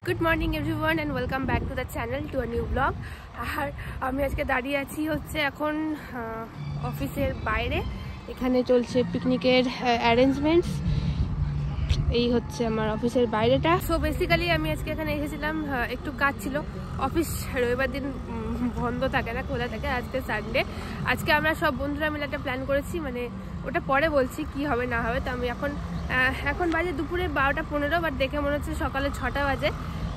Good morning everyone and welcome back to the channel to a new vlog. আর আমি আজকে দাঁড়িয়ে আছি হচ্ছে এখন অফিসের বাইরে। এখানে চলছে পিকনিকের অ্যারেঞ্জমেন্টস। এই হচ্ছে আমার অফিসের বাইরেটা। সো বেসিক্যালি আমি আজকে এখানে এসেছিলাম, একটু কাজ ছিল। অফিস রবিবার দিন বন্ধ থাকে না, খোলা থাকে। আজকে সানডে। আজকে আমরা সব বন্ধুরা মিলে একটা প্ল্যান করেছি, মানে ওটা পরে বলছি কি হবে না হবে। তো আমি এখন বাজে দুপুরে 12:15, বাট দেখে মনে হচ্ছে সকালে 6টা বাজে।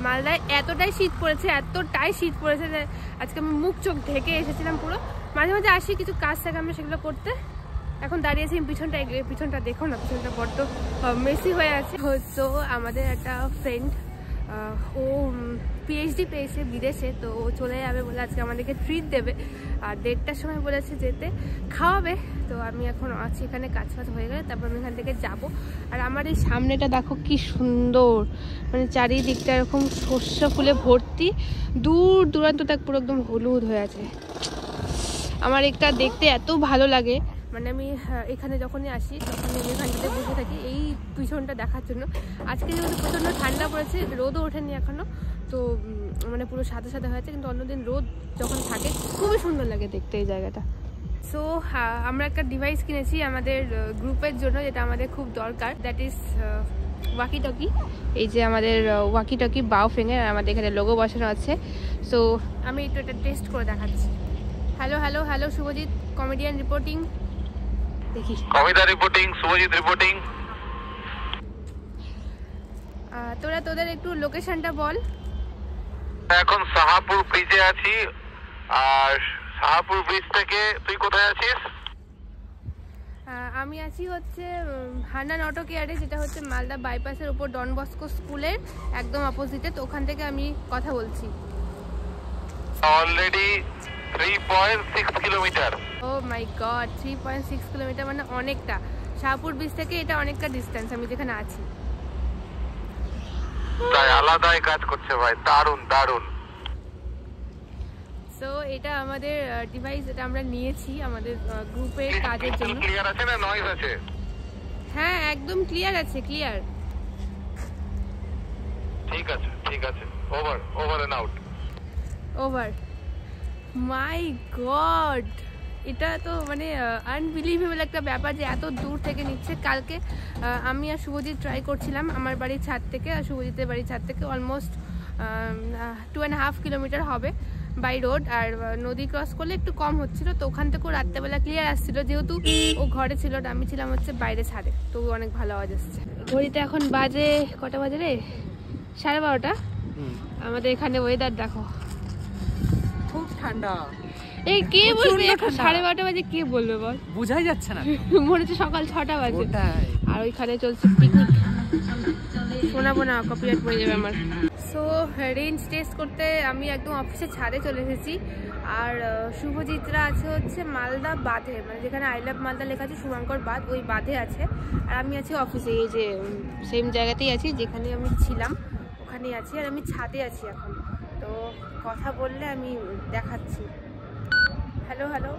মালদায় এতটাই শীত পড়েছে যে আজকে আমি মুখ চোখ ঢেকে এসেছিলাম পুরো। মাঝে মাঝে আসি, কিছু কাজ থাকে আমরা সেগুলো করতে। এখন দাঁড়িয়েছি পিছনটা দেখো না, পিছনটা বড্ড মেসি হয়ে আছে। তো আমাদের একটা ফ্রেন্ড, ও পিএইচডি পেয়েছে বিদেশে, তো ও চলে যাবে বলে আজকে আমাদেরকে ট্রিট দেবে। আর 1:30টার সময় বলেছে যেতে, খাওয়াবে। তো আমি এখন আছি এখানে, কাজ ফাজ হয়ে গেলে তারপর আমি এখান থেকে যাবো। আর আমার এই সামনেটা দেখো কি সুন্দর, মানে চারিদিকটা এরকম সর্ষে ফুলে ভর্তি, দূর দূরান্ত তাক পুরো একদম হলুদ হয়ে আছে। আমার একটা দেখতে এত ভালো লাগে, মানে আমি এখানে যখনই আসি তখনই আমি এখানটাতে বসে থাকি এই পিছনটা দেখার জন্য। আজকে যেহেতু প্রচণ্ড ঠান্ডা পড়েছে, রোদও ওঠেনি এখনও, তো মানে পুরো সাদা সাদা হয়েছে, কিন্তু অন্যদিন রোদ যখন থাকে খুবই সুন্দর লাগে দেখতে এই জায়গাটা। সো আমরা একটা ডিভাইস কিনেছি আমাদের গ্রুপের জন্য, যেটা আমাদের খুব দরকার, দ্যাট ইজ ওয়াকি টকি। এই যে আমাদের ওয়াকি টকি বাওফেংয়ের, আর আমাদের এখানে লোগো বসানো আছে। সো আমি একটু এটা টেস্ট করে দেখাচ্ছি। Hello hello hello, Shubhajit comedian reporting. দেখি কবিতা রিপোর্টিং, শুভজিৎ রিপোর্টিং। তোরা তোদের একটু লোকেশনটা বল। এখন শাহপুর ব্রিজে আছি, আর শাহপুর ব্রিজ থেকে তুই কোথায় আছিস? আমি আছি হচ্ছে হান্নান অটো কেয়ারে, যেটা হচ্ছে মালদা বাইপাসের উপর ডন বস্কো স্কুলের একদম অপোজিটে। তো ওখান থেকে আমি কথা বলছি। Already 3.6 kilometre. Oh my god, 3.6 kilometre মানে অনেকটা। শাহপুর ব্রিজ থেকে এটা অনেকটা ডিস্টেন্স আমি যেখানে আছি। তাই আলাদাই কাজ করছে ভাই, দারুণ দারুণ। সো এটা আমাদের ডিভাইস, এটা আমরা নিয়েছি আমাদের গ্রুপের কাজের জন্য। ক্লিয়ার আছে না নয়েজ আছে? হ্যাঁ একদম ক্লিয়ার আছে, ক্লিয়ার। ঠিক আছে ঠিক আছে, over and out. Over. My god, এটা তো মানে আনবিলিভেবল একটা ব্যাপার যে এত দূর থেকে নিচ্ছে। কালকে আমি আর শুভজিৎ ট্রাই করছিলাম আমার বাড়ির ছাদ থেকে, আর শুভজিতের বাড়ির ছাদ থেকে অলমোস্ট 2.5 কিলোমিটার হবে বাই রোড। আর নদী ক্রস করলে একটু কম হচ্ছিল, তো ওখান থেকেও রাত্রেবেলা ক্লিয়ার আসছিল, যেহেতু ও ঘরে ছিল আর আমি ছিলাম হচ্ছে বাইরে ছাদে, তো অনেক ভালো আওয়াজ আসছে। ঘড়িতে এখন বাজে কটা বাজে রে, 12:30। আমাদের এখানে ওয়েদার দেখো, খুব ঠান্ডা। এই কে বলবে এখন 12:30 বাজে, কে বলবে বল, বোঝাই যাচ্ছে না। মনে হচ্ছে সকাল 6টা বাজে। আর ওইখানে চলছে পিকনিক। শোনাবো না, কপিরাইট পড়ে যাবে আমার। সো রেঞ্জ টেস্ট করতে আমি একদম অফিসের ছাদে চলে এসেছি। আর শুভজিৎরা আছে হচ্ছে মালদা বাঁধে, মানে যেখানে আই লাভ মালদা লেখা আছে শুভঙ্কর বাঁধ, ওই বাঁধে আছে। আর আমি আছি অফিসে, এই যে সেম জায়গাতেই আছি যেখানে আমি ছিলাম, ওখানেই আছি। আর আমি ছাদে আছি এখন, তো কথা বললে আমি দেখাচ্ছি। Hello hello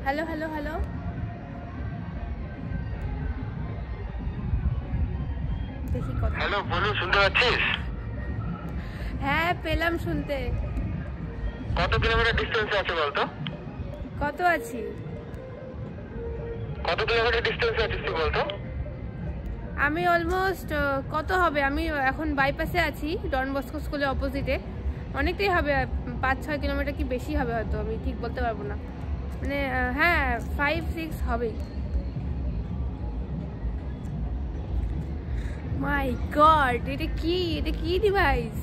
hello hello hello, দেখি কথা। হ্যালো বলু, শুনতে পাচ্ছিস? হ্যাঁ পেলাম শুনতে। কত কিলোমিটার ডিসটেন্সে আছে বলতো? কত আছি? কত কিলোমিটার ডিসটেন্সে আছিস তুই বলতো? আমি অলমোস্ট কত হবে, আমি এখন বাইপাসে আছি ডন বস্কো স্কুলের অপোজিটে। অনেকটাই হবে, 5-6 কিলোমিটার কি বেশি হবে হয়তো, আমি ঠিক বলতে পারবো না। মানে হ্যাঁ 5-6 হবেই। মাই গড, এটা কি ডিভাইস?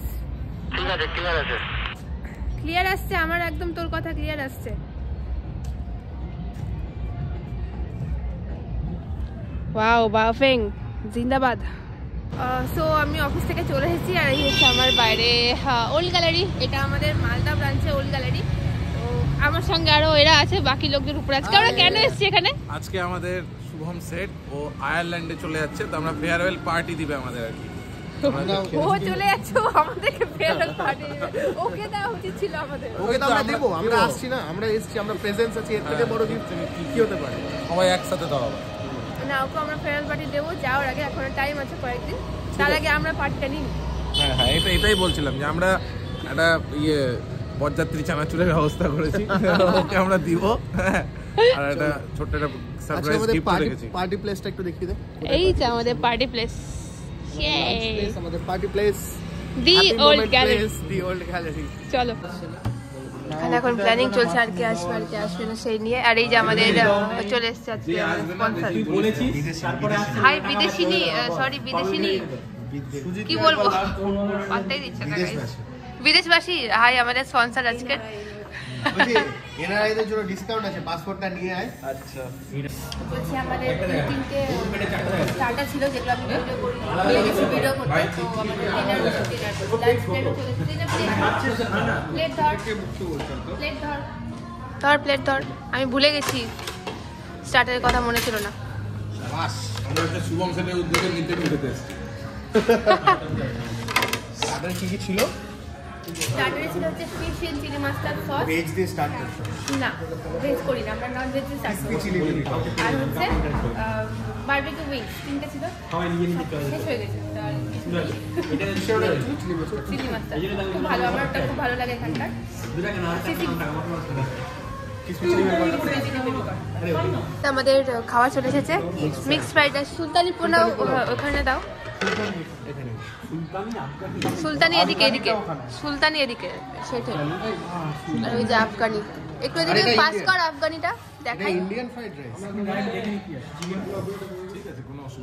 ঠিক আছে ক্লিয়ার আছে, ক্লিয়ার আসছে আমার, একদম তোর কথা ক্লিয়ার আসছে। ওয়াও, বাওফেং জিন্দাবাদ। সো আমি অফিস থেকে চলে এসেছি, আর এই হচ্ছে আমার বাইরে ওল্ড গ্যালারি। এটা আমাদের মালদা ব্রাঞ্চে ওল্ড গ্যালারি। তো আমার সঙ্গে আরো এরা আছে, বাকি লোকদের উপরে। আজকে আমরা কেন এসেছি এখানে? আজকে আমাদের শুভম সেট ও আয়ারল্যান্ডে চলে যাচ্ছে, তো আমরা ফেয়ারওয়েল পার্টি দিবে আমাদের আর কি। ও চলে যাচ্ছে, আমাদেরকে ফেয়ারওয়েল পার্টি ওকে দেওয়া উচিত ছিল আমাদের। ওকে তো আমরা দেব, আমরা আসছি না, আমরা এসেছি, আমরা প্রেজেন্স আছি, এর থেকে বড় গিফট কি হতে পারে? সবাই একসাথে দেওয়া হবে না, ওকে আমরা ফেয়ারওয়েল পার্টি দেবো যাওয়ার আগে, এখন টাইম আছে কয়েকদিন, তার আগে আমরা পার্টিটা নিই। হ্যাঁ এটাই বলছিলাম যে আমরা একটা বরযাত্রী চানাচুরের ব্যবস্থা করেছি, ওকে আমরা দিব। আর একটা ছোট্ট একটা সারপ্রাইজ গিফট রেখেছি। পার্টি প্লেসটা একটু দেখিয়ে দে। এই যে আমাদের পার্টি প্লেস, আমাদের party place, the old gallery. The old gallery. চলো, এখানে এখন প্ল্যানিং চলছে আর কে আসবে না সেই নিয়ে। আর এই যে আমাদের চলে এসেছে আজকে স্পন্সর। হাই বিদেশিনী, সরি বিদেশিনী কি বলবো, পাত্তাই দিচ্ছে না গাইস। বিদেশবাসী হাই, আমাদের স্পন্সর আজকে। এনারা এদের জন্য ডিসকাউন্ট আছে, পাসপোর্টটা নিয়ে আয়। আচ্ছা, বলছি আমাদের তিনটে স্টার্টার ছিল যেগুলো আমি ভিডিও করি, ভিডিও করতে। তো আমাদের ডিনার লাঞ্চ প্লেটও চলে এসেছে। প্লেট ধর। আমি ভুলে গেছি, স্টার্টারের কথা মনে ছিল না। আমরা একটা শুভম সেটের উদ্যোগে নিতে পেরেছি। স্টার্টার কি ছিল? স্টার্টারে ছিল হচ্ছে fish and chilli mustard sauce. Veg দিয়ে স্টার্টার? না, ভেজ করি না আমরা, নন ভেজ দিয়ে স্টার্ট করি। আর হচ্ছে বারবিকিউ উইংস, তিনটা ছিল, শেষ হয়ে গেছে। চিলি মাস্টার্ড খুব ভালো, আমার ওটা খুব ভালো লাগে এখানকার। আমাদের খাওয়া চলে এসেছে, মিক্সড ফ্রাইড রাইস, সুলতানি পোলাও ওখানে দাও। সুলতানি এদিকে, সুলতানি এদিকে সেটা। আর ওই যে আফগানি, একটু এদিকে পাস কর, আফগানিটা দেখাই। Indian fried rice,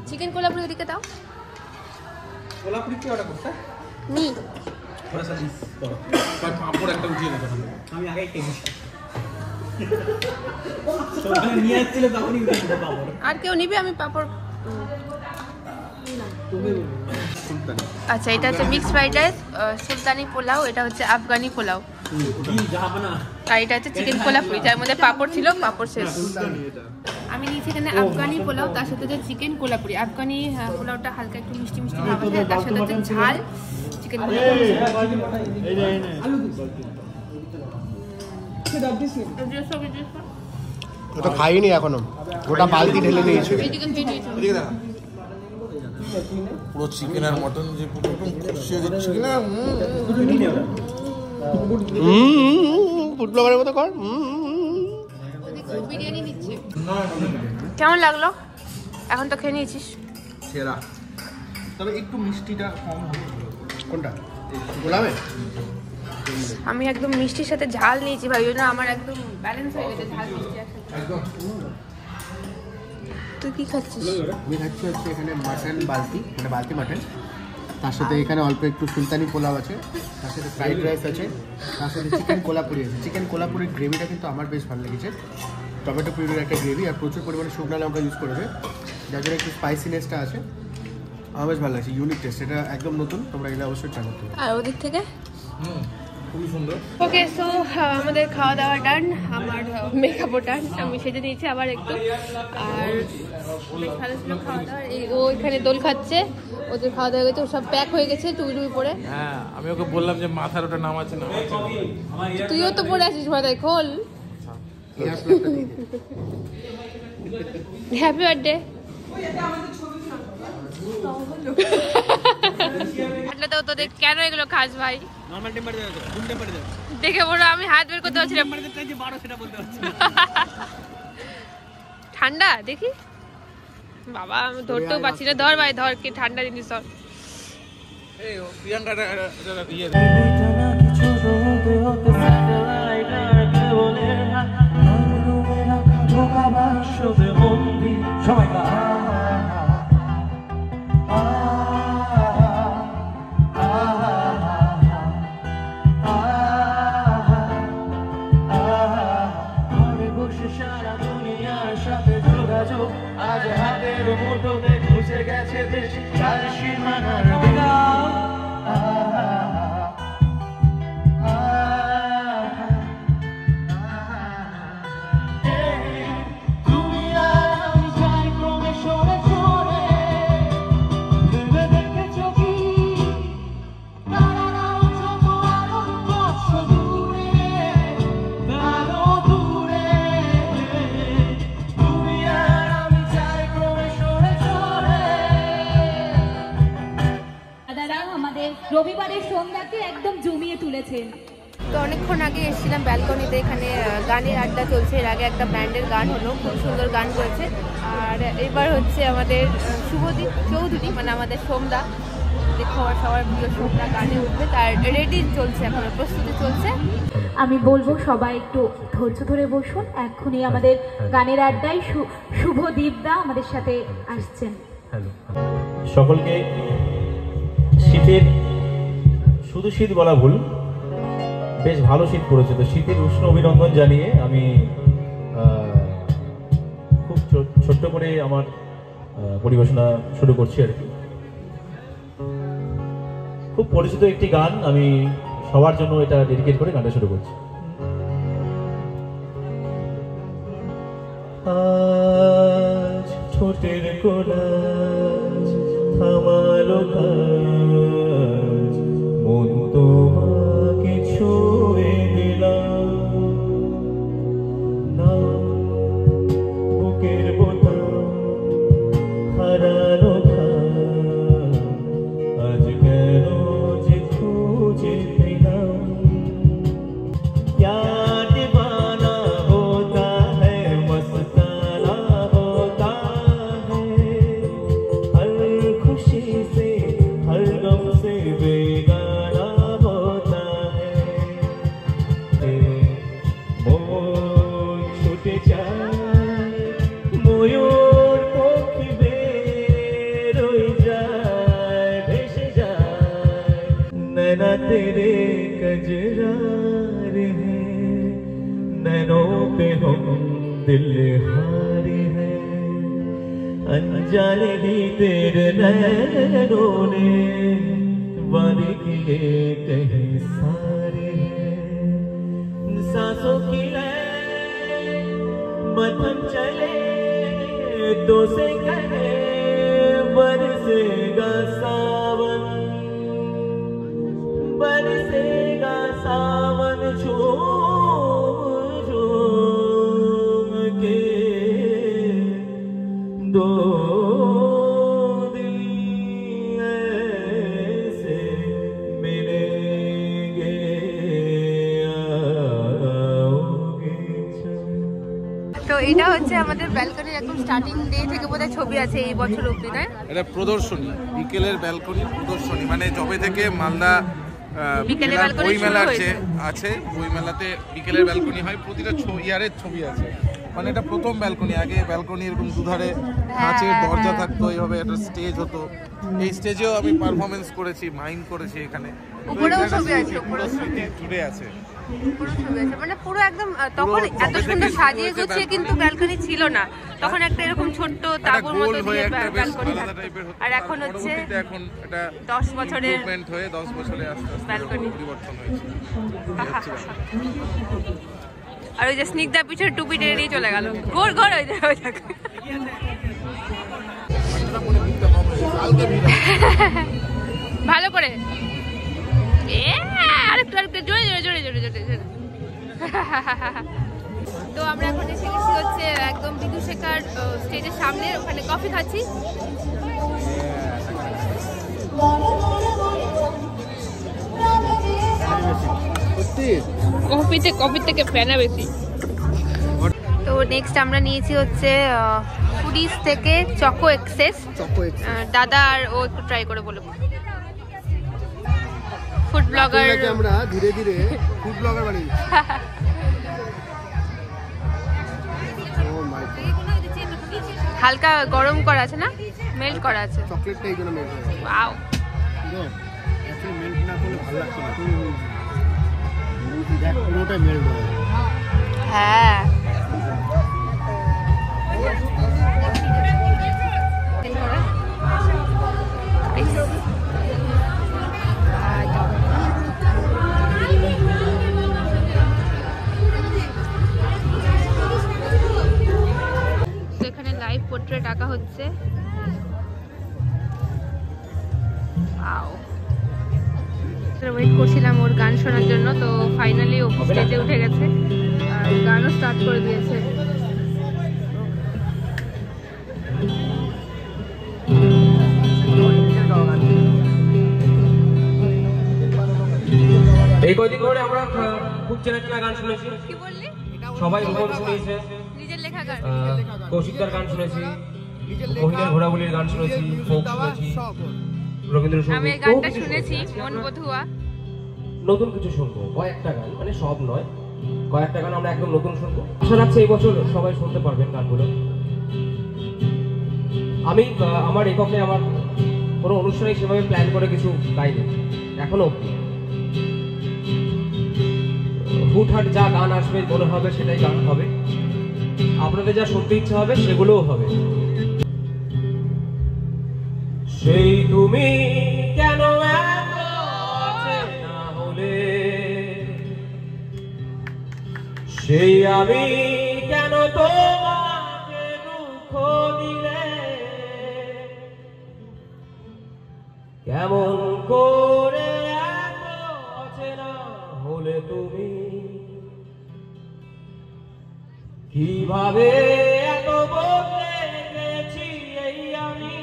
chicken Kolhapuri এদিকে দাও। কোলাপুরি কি অর্ডার করতে নি थोड़ा सा डिश करो তার পাপড় একটা উঠিয়ে দাও। আমি আগে টেনশন তো আমি নিয়ে আসছিল তখনই উঠিয়ে দিতে পাপড়। আর কেউ নিবে? আমি পাপড়। আচ্ছা, এটা হচ্ছে মিক্সড ফ্রাইড রাইস, সুলতানি পোলাও, এটা হচ্ছে আফগানি পোলাও, আর এটা হচ্ছে চিকেন কোলাপুরি যার মধ্যে পাপড় ছিল, পাপড় শেষ। আমি নিয়েছি এখানে আফগানি পোলাও, তার সাথে হচ্ছে চিকেন কোলাপুরি। আফগানি পোলাওটা হালকা একটু মিষ্টি মিষ্টি ভাব আছে, তার সাথে হচ্ছে ঝাল চিকেন কোলাপুরি। তো খাইনি এখনো, গোটা বালতি ঢেলে নিয়েছি। পুরো চিকেন আর মটন যে পুরো কষিয়ে দিচ্ছে কিনা, ফুড ব্লগারের মতো কর। বিরিয়ানি দিচ্ছে। কেমন লাগলো? এখন তো খেয়ে নিয়েছিস। সেরা, তবে একটু মিষ্টিটা কম হবে। কোনটা? গোলামে? আমি একদম মিষ্টির সাথে ঝাল নিয়েছি ভাই, ওই না আমার একদম ব্যালেন্স হয়ে গেছে ঝাল মিষ্টি একসাথে। তুই কি খাচ্ছিস? আমি খাচ্ছি হচ্ছে এখানে মাটন বালতি, মানে বালতি মাটন, তার সাথে এখানে অল্প একটু সুলতানি পোলাও আছে, তার সাথে ফ্রাইড রাইস আছে, তার সাথে চিকেন কোলাপুরি আছে। চিকেন কোলাপুরির গ্রেভিটা কিন্তু আমার বেশ ভালো লেগেছে, টমেটো পিউরির একটা গ্রেভি, আর প্রচুর পরিমাণে শুকনো লঙ্কা ইউজ করেছে, যার জন্য একটু স্পাইসিনেসটা আছে। আমার বেশ ভালো লাগছে, ইউনিক টেস্ট, এটা একদম নতুন, তোমরা এগুলো অবশ্যই ট্রাই করতে পারো। আর ওদিক থেকে খুবই সুন্দর। ওকে, সো আমাদের খাওয়া দাওয়া ডান, আমার মেকআপও ডান, আমি সেজে নিয়েছি আবার একটু। আর বেশ ভালো ছিল খাওয়া দাওয়া। ও এখানে দোল খাচ্ছে, ওদের খাওয়া দাওয়া হয়ে গেছে, ও সব প্যাক হয়ে গেছে টুই টুই পরে। হ্যাঁ, আমি ওকে বললাম যে মাথার ওটা নাম আছে না, তুইও তো পরে আসিস মাথায়, খোল। Happy birthday. তোদের কেন এগুলো খাস ভাই? নরমাল টেম্পারেচার দেবে, রুম টেম্পারেচার দেবে। দেখে বড় আমি হাত বের করতে পারছিলাম, টেম্পারেচার যে 12 সেটা বলতে পারছি না। ঠান্ডা দেখি বাবা, আমি ধরতেও পারছি না। ধর ভাই ধর, কি ঠান্ডা জিনিস ধর। এই প্রিয়াঙ্কাটা ইয়ে আজ হাতের মুঠোতে ঘুষে গেছে দেশ সীমানার তুমি আর আমি চাই ক্রমে দীপদা আমাদের রবিবারের সন্ধ্যাকে একদম জমিয়ে তুলেছেন। তো অনেকক্ষণ আগে এসেছিলাম ব্যালকনিতে, এখানে গানের আড্ডা চলছে। এর আগে একটা ব্যান্ডের গান হলো, খুব সুন্দর গান করেছে। আর এবার হচ্ছে আমাদের শুভদীপ চৌধুরী, মানে আমাদের সোমদা, দেখো সবার প্রিয় সোমদা গানে উঠবে, তার রেডি চলছে, এখন প্রস্তুতি চলছে। আমি বলবো সবাই একটু ধৈর্য ধরে বসুন। এক্ষুনি আমাদের গানের আড্ডায় শুভদীপদা আমাদের সাথে আসছেন। সকলকে শীতের, শুধু শীত বলা ভুল, বেশ ভালো শীত পড়েছে, তো শীতের উষ্ণ অভিনন্দন জানিয়ে আমি খুব ছোট্ট করে আমার পরিবেশনা শুরু করছি আর কি। খুব পরিচিত একটি গান, আমি সবার জন্য এটা ডেডিকেট করে গানটা শুরু করছি। আজ ছোটের কোলাজ থামালো কাজ, মন তোমাকে ছুঁয়ে দিলাম না, বুকের বোতাম হারানো খাম, আজ কেন যে খুঁজে পেলাম। यार दीवाना होता है, मस्ताना होता है, हर खुशी से हर गम से बेगाना होता है। मोर छूटे जाए मयूर पोखी बेरोई जाए, भेसे जाए नैना तेरे कजरारे हैं, नैनों पे हम दिल हारे हैं, अनजाने ही तेरे नैनों ने वादे किए कहीं सारे हैं। सांसों की लय मथम चले तो से कहे बरसेगा सावन, बरसेगा सावन झूम झूम के, दो दिल ऐसे मिलेंगे, आओगे जब। তো এটা হচ্ছে আমাদের ব্যালকনির একদম স্টার্টিং ডে থেকে বোধহয় ছবি আছে এই বছর অব্দি, তাই? এটা প্রদর্শনী, বিকেলের ব্যালকনির প্রদর্শনী, মানে যবে থেকে মালদা বিকেলের ব্যালকনি বই মেলা শুরু হয়েছে। আছে, বই মেলাতে বিকেলের ব্যালকনি হয়, প্রতিটা ইয়ারের ছবি আছে। মানে এটা প্রথম ব্যালকনি, আগে ব্যালকনি এরকম দুধারে কাঁচের দরজা থাকতো, এইভাবে একটা স্টেজ হতো। এই স্টেজেও আমি পারফরমেন্স করেছি, মাইম করেছি এখানে। উপরেও ছবি আছে, পুরো স্মৃতি জুড়ে আছে, পুরো ছবি আছে, মানে পুরো একদম। তখন এত সুন্দর সাজিয়ে গুছিয়ে কিন্তু ব্যালকনি ছিল না, তখন একটা এরকম ছোট্ট তাঁবুর মতো দিয়ে ব্যালকনি থাকতো। আর এখন হচ্ছে এখন এটা 10 বছরের ডেভেলপমেন্ট হয়ে 10 বছরে আস্তে আস্তে ব্যালকনি পরিবর্তন হয়েছে। আর ওই যে স্নিগ্ধা পিছের টুপি টেনে নিয়ে চলে গেল, ঘোর ঘোর ওই যে ওই দেখ। ভালো করে আরেকটু আরেকটু জোরে জোরে জোরে জোরে জোরে জোরে। তো আমরা এখন এসে গেছি হচ্ছে একদম বিদুশেখার স্টেজের সামনে, ওখানে কফি খাচ্ছি। কফির থেকে ফেনা বেশি। তো নেক্সট আমরা নিয়েছি হচ্ছে ফুডিস থেকে চকো এক্সেস। দাদা আর ও একটু ট্রাই করে বলবো। ফুড ব্লগার, আমরা ধীরে ধীরে ফুড ব্লগার বানিয়ে দিচ্ছি। হালকা গরম করা আছে না, মেল্ট করা আছে, চকলেটটা এই জন্য মেল্ট হয়ে গেছে। ওয়াও, অ্যাকচুয়ালি মেল্ট না করলে ভালো লাগছে না, দেখ পুরোটা মেল্ট হয়ে গেছে। হ্যাঁ লাইভ পোর্ট্রেট আঁকা হচ্ছে। ওয়েট করছিলাম ওর গান শোনার জন্য, তো ফাইনালি ও স্টেজে উঠে গেছে আর গানও স্টার্ট করে দিয়েছে। এই কয়দিন ধরে আমরা খুব চেনা চেনা গান শুনেছি। কি বললি? সবাই ভ্রমণ শুনেছে, নিজের লেখা গান, কৌশিকদার গান শুনেছি, মহিলার ঘোড়াগুলির গান শুনেছি, ফোক শুনেছি, রবীন্দ্রসঙ্গীত। আমি এই গানটা শুনেছি, মন বধুয়া। নতুন কিছু শুনবো, কয়েকটা গান, মানে সব নয়, কয়েকটা গান আমরা একদম নতুন শুনবো। আশা রাখছি এই বছর সবাই শুনতে পারবেন গানগুলো। আমি আমার এককে আমার কোনো অনুষ্ঠানে সেভাবে প্ল্যান করে কিছু গাইনি এখনো অব্দি। হুটহাট যা গান আসবে মনে হবে সেটাই গান হবে, আপনাদের যা শুনতে ইচ্ছা হবে সেগুলোও হবে। সেই তুমি কেন এত অচেনা হলে, সেই আমি কেন তোমাকে দুঃখ দিলে, কেমন করে এত অচেনা হলে তুমি, কিভাবে এত বদলে গেছি এই আমি।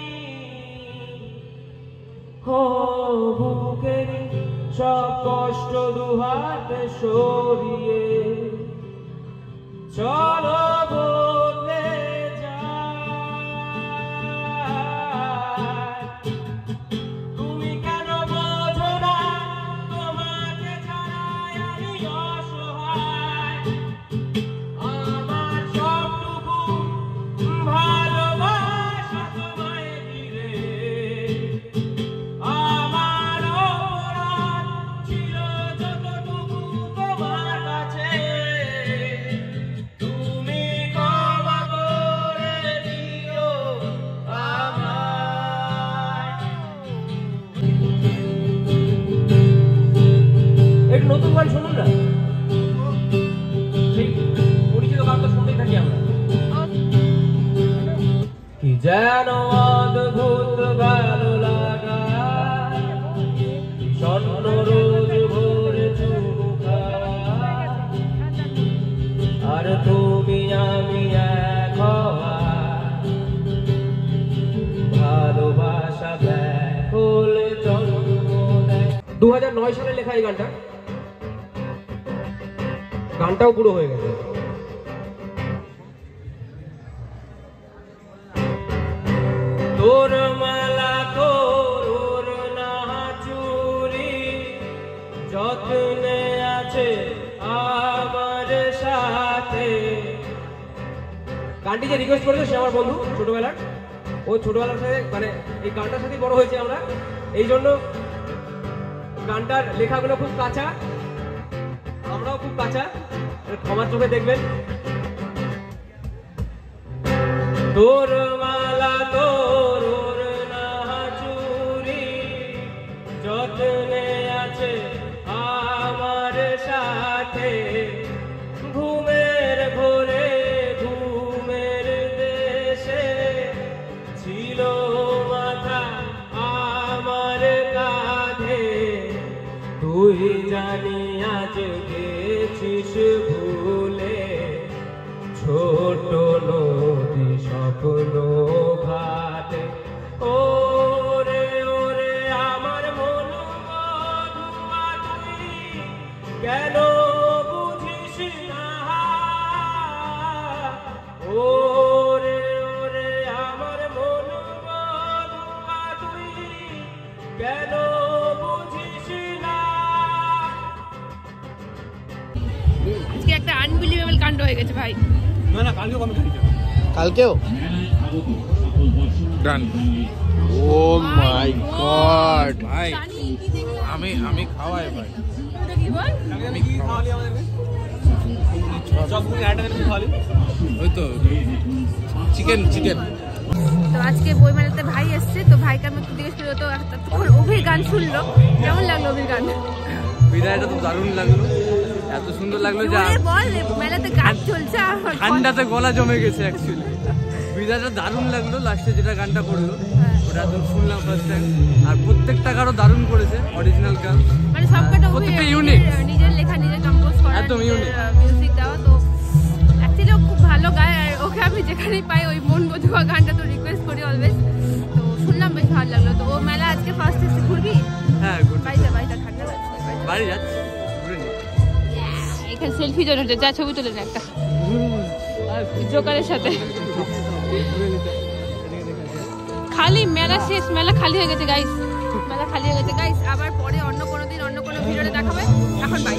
বুকের সব কষ্ট দুহাতে সরিয়ে চলো বদলে যাই। তুমি কেন বোঝো না তোমাকে ছাড়াই আমি অসহায়, আমার সবটুকু ভালোবাসা তোমায় দিলে, আমার অপরাধ ছিল যতটুকু তোমার কাছে, তুমি ক্ষমা করে দিও আমায়। একটু নতুন গান শুনুন না, সেই পরিচিত গান তো শুনতেই থাকি আমরা। কি যেন অদ্ভুত ভালো লাগা, স্বর্ণ রোজ ভোরে চুমু খাওয়া, আর তুমি আমি এক হওয়া, ভালোবাসা ব্যাকুল জন্ম নেয়। 2009 সালে লেখা এই গানটাও পুরো হয়ে গেছে। তোর মালা তোর না চুরি যত্নে আছে আমার সাথে। গানটি যে রিকোয়েস্ট করেছে সে আমার বন্ধু ছোটবেলার, ও ছোটবেলার সাথে মানে এই গানটার সাথে বড় হয়েছে আমরা, এই জন্য গানটার লেখাগুলো খুব কাঁচা, আমরাও খুব কাঁচা, ক্ষমার চোখে দেখবেন। তোর মালা তোর না চুরি যত্নে আছে আমার সাথে, ঘুমের ঘোরে ঘুমের দেশে ছিল মাথা আমার কাঁধে, তুই জানি আজ গেছিস ভুলে, ছোট নদী স্বপ্ন ঘাটে। ওরে ওরে আমার মন বধুয়া তুই কেন বুঝিস না, ওরে ওরে আমার মন বধুয়া তুই কেন বুঝিস না। আজকে একটা আনবিলিভেবল কাণ্ড হয়ে গেছে ভাই। না না, কালকেও আমি খাই। কালকেও ডান। ও মাই গড ভাই আমি খাওয়াই ভাই, আমি কি খাওয়ালি আমাদেরকে? সব তুমি একটা করে খাওয়ালি। ওই তো চিকেন। তো আজকে বইমেলাতে ভাই এসছে, তো ভাইকে আমি একটু জিজ্ঞেস করি, তো তখন অভির গান শুনলো, কেমন লাগলো অভির গান? বিদায়টা তো দারুণ লাগলো, এত সুন্দর লাগলো যে বল মেলাতে গান চলছে আর ঠান্ডাতে গলা জমে গেছে অ্যাকচুয়ালি। বিদায়টা দারুণ লাগলো, লাস্টে যেটা গানটা করলো ওটা একদম শুনলাম ফার্স্ট টাইম, আর প্রত্যেকটা গানও দারুণ করেছে, অরিজিনাল গান মানে সবকটা প্রত্যেকটা ইউনিক, নিজের লেখা নিজে কম্পোজ করা, একদম ইউনিক মিউজিক দেওয়া। তো অ্যাকচুয়ালি ও খুব ভালো গায়, আর ওকে আমি যেখানেই পাই ওই মন বধুয়া গানটা তো রিকোয়েস্ট করি অলওয়েজ। তো শুনলাম, বেশ ভালো লাগলো। তো ও মেলা আজকে ফার্স্ট এসে ঘুরবি? হ্যাঁ বাড়িতে থাকবে, বাড়ি যাচ্ছি। এখানে সেলফি জন্য যা ছবি তুলে না একটা জোকারের সাথে। খালি মেলা শেষ, মেলা খালি হয়ে গেছে গাইস, মেলা খালি হয়ে গেছে গাইস। আবার পরে অন্য কোনো দিন অন্য কোনো ভিডিওতে দেখাবে। এখন বাই।